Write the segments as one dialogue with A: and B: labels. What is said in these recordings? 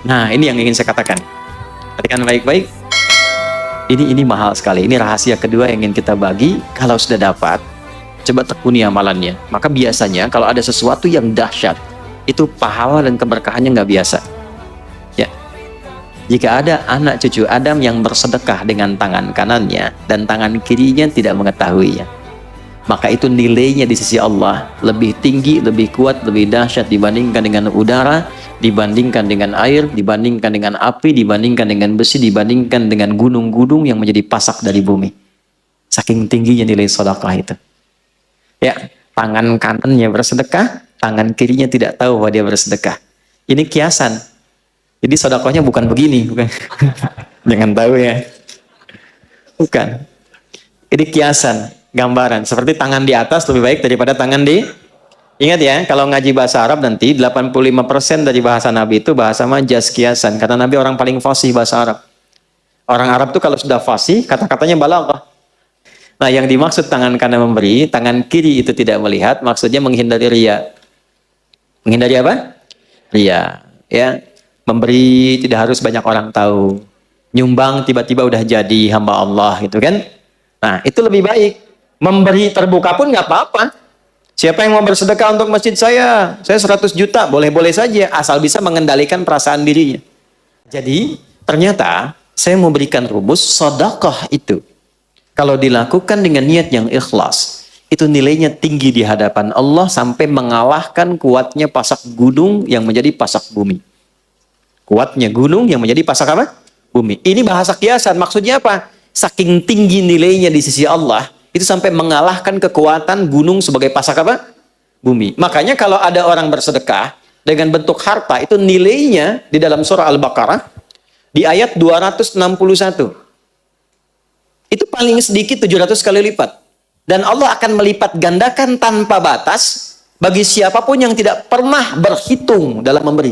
A: Nah, ini yang ingin saya katakan. Perhatikan baik-baik. Ini mahal sekali. Ini rahasia kedua yang ingin kita bagi. Kalau sudah dapat, coba tekuni amalannya. Maka biasanya kalau ada sesuatu yang dahsyat, itu pahala dan keberkahannya nggak biasa. Ya. Jika ada anak cucu Adam yang bersedekah dengan tangan kanannya dan tangan kirinya tidak mengetahuinya, maka itu nilainya di sisi Allah lebih tinggi, lebih kuat, lebih dahsyat dibandingkan dengan udara, dibandingkan dengan air, dibandingkan dengan api, dibandingkan dengan besi, dibandingkan dengan gunung-gunung yang menjadi pasak dari bumi. Saking tingginya nilai sedekah itu. Ya, tangan kanannya bersedekah, tangan kirinya tidak tahu bahwa dia bersedekah. Ini kiasan. Jadi sedekahnya bukan begini, bukan. Jangan tahu ya. Bukan. Ini kiasan, gambaran. Seperti tangan di atas lebih baik daripada tangan di... Ingat ya, kalau ngaji bahasa Arab nanti 85% dari bahasa Nabi itu bahasa majaz, kiasan. Karena Nabi orang paling fasih bahasa Arab. Orang Arab tuh kalau sudah fasih, kata-katanya balaghah. Nah, yang dimaksud tangan kanan memberi, tangan kiri itu tidak melihat, maksudnya menghindari riya. Menghindari apa? Riya. Ya, memberi tidak harus banyak orang tahu. Nyumbang tiba-tiba udah jadi hamba Allah gitu kan. Nah, itu lebih baik. Memberi terbuka pun nggak apa-apa. Siapa yang mau bersedekah untuk masjid saya 100 juta, boleh-boleh saja, asal bisa mengendalikan perasaan dirinya. Jadi, ternyata saya mau berikan rumus, sedekah itu kalau dilakukan dengan niat yang ikhlas, itu nilainya tinggi di hadapan Allah sampai mengalahkan kuatnya pasak gunung yang menjadi pasak bumi. Kuatnya gunung yang menjadi pasak apa? Bumi. Ini bahasa kiasan, maksudnya apa? Saking tinggi nilainya di sisi Allah, itu sampai mengalahkan kekuatan gunung sebagai pasak apa? Bumi. Makanya kalau ada orang bersedekah dengan bentuk harta, itu nilainya di dalam surah Al-Baqarah, di ayat 261. Itu paling sedikit 700 kali lipat. Dan Allah akan melipat gandakan tanpa batas bagi siapapun yang tidak pernah berhitung dalam memberi.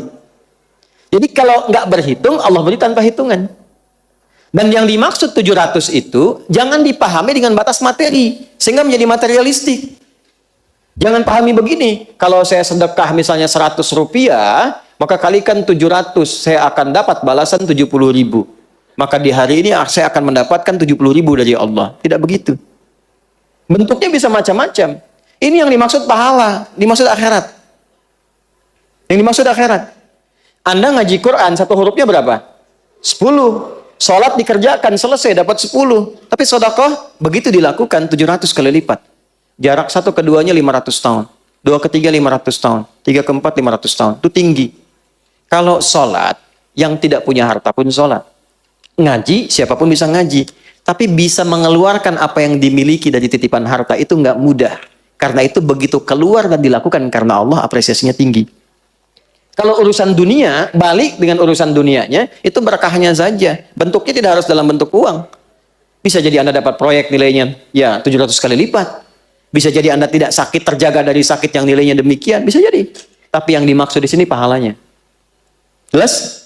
A: Jadi kalau nggak berhitung, Allah beri tanpa hitungan. Dan yang dimaksud 700 itu, jangan dipahami dengan batas materi, sehingga menjadi materialistik. Jangan pahami begini, kalau saya sedekah misalnya 100 rupiah, maka kalikan 700, saya akan dapat balasan 70.000. Maka di hari ini saya akan mendapatkan 70.000 dari Allah. Tidak begitu. Bentuknya bisa macam-macam. Ini yang dimaksud pahala, dimaksud akhirat. Yang dimaksud akhirat. Anda ngaji Quran, satu hurufnya berapa? 10. Sholat dikerjakan, selesai, dapat 10. Tapi sedekah, begitu dilakukan, 700 kali lipat. Jarak satu keduanya 500 tahun. Dua ketiga 500 tahun. Tiga keempat 500 tahun. Itu tinggi. Kalau sholat, yang tidak punya harta pun sholat. Ngaji, siapapun bisa ngaji. Tapi bisa mengeluarkan apa yang dimiliki dari titipan harta itu nggak mudah. Karena itu begitu keluar dan dilakukan karena Allah, apresiasinya tinggi. Kalau urusan dunia, balik dengan urusan dunianya, itu berkahnya saja. Bentuknya tidak harus dalam bentuk uang. Bisa jadi Anda dapat proyek nilainya ya 700 kali lipat. Bisa jadi Anda tidak sakit, terjaga dari sakit yang nilainya demikian. Bisa jadi. Tapi yang dimaksud di sini pahalanya. Jelas?